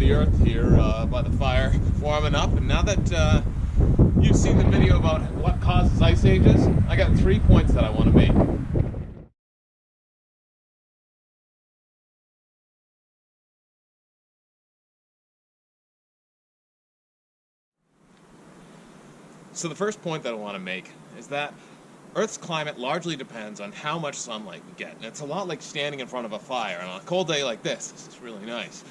the earth here by the fire warming up, and now that you've seen the video about what causes ice ages, I got 3 points that I want to make. So the first point that I want to make is that Earth's climate largely depends on how much sunlight we get. And it's a lot like standing in front of a fire. And on a cold day like this is really nice.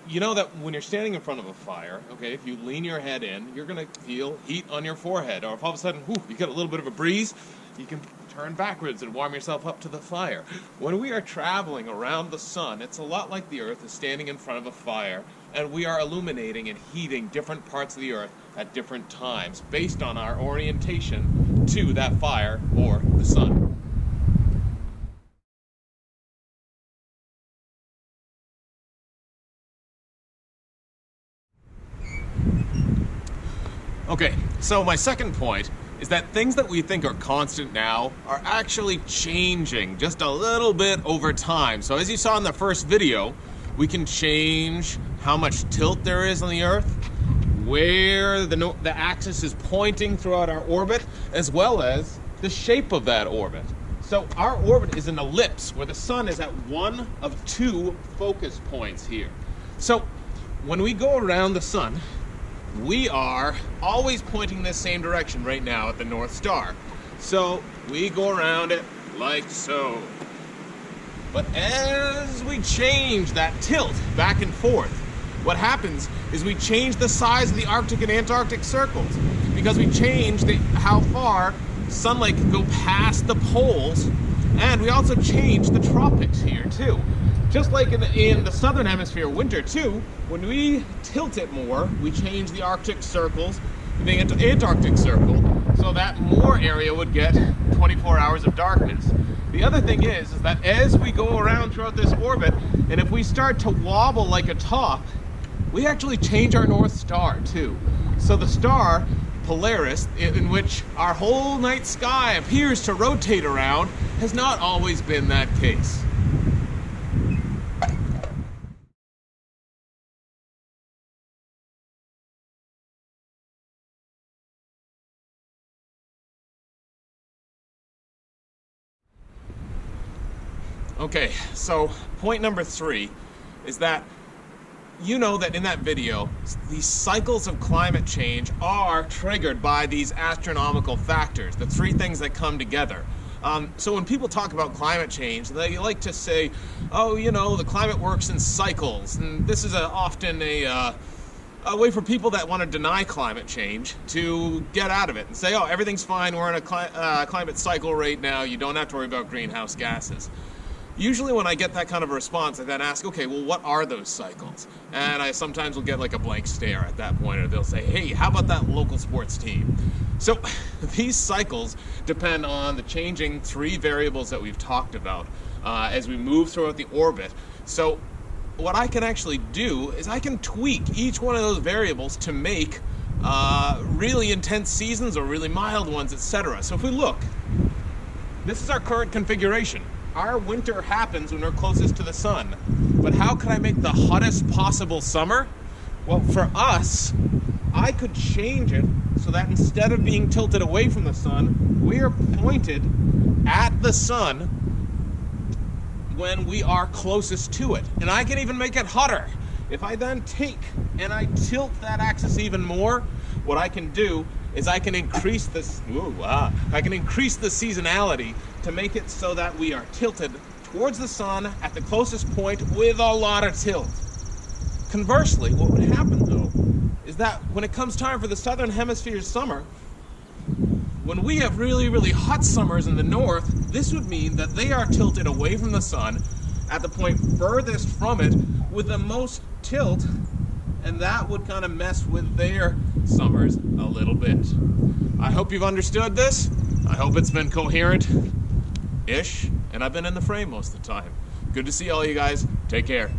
You know that when you're standing in front of a fire, okay, if you lean your head in, you're going to feel heat on your forehead. Or if all of a sudden, you get a little bit of a breeze, you can turn backwards and warm yourself up to the fire. When we are traveling around the sun, it's a lot like the Earth is standing in front of a fire, and we are illuminating and heating different parts of the Earth at different times based on our orientation to that fire or the sun. Okay, so my second point is that things that we think are constant now are actually changing just a little bit over time. So as you saw in the first video, we can change how much tilt there is on the Earth, where the axis is pointing throughout our orbit, as well as the shape of that orbit. So our orbit is an ellipse where the sun is at one of two focus points here. So when we go around the sun, we are always pointing this same direction right now at the North Star. So we go around it like so. But as we change that tilt back and forth, what happens is we change the size of the Arctic and Antarctic circles, because we change how far sunlight can go past the poles, and we also change the tropics here too. Just like in the southern hemisphere winter too, when we tilt it more, we change the Arctic circles to the Antarctic circle, so that more area would get 24 hours of darkness. The other thing is that as we go around throughout this orbit, and if we start to wobble like a top, we actually change our North Star too. So the star Polaris, in which our whole night sky appears to rotate around, has not always been that case. Okay, so point number 3 is that you know that in that video, these cycles of climate change are triggered by these astronomical factors, the 3 things that come together. So when people talk about climate change, they like to say, oh, you know, the climate works in cycles. And this is often a way for people that want to deny climate change to get out of it and say, oh, everything's fine, we're in a climate cycle right now, you don't have to worry about greenhouse gases. Usually when I get that kind of a response, I then ask, okay, well, what are those cycles? And I sometimes will get like a blank stare at that point, or they'll say, hey, how about that local sports team? So these cycles depend on the changing 3 variables that we've talked about as we move throughout the orbit. So what I can actually do is I can tweak each one of those variables to make really intense seasons or really mild ones, etc. So if we look, this is our current configuration. Our winter happens when we're closest to the sun. But how could I make the hottest possible summer? Well, for us, I could change it so that instead of being tilted away from the sun, we are pointed at the sun when we are closest to it. And I can even make it hotter. If I then take and I tilt that axis even more, what I can do is I can increase this. I can increase the seasonality to make it so that we are tilted towards the sun at the closest point with a lot of tilt. Conversely, what would happen though is that when it comes time for the southern hemisphere's summer, when we have really, really hot summers in the north, this would mean that they are tilted away from the sun at the point furthest from it with the most tilt, and that would kind of mess with their summers a little bit. I hope you've understood this. I hope it's been coherent-ish, and I've been in the frame most of the time. Good to see all you guys. Take care.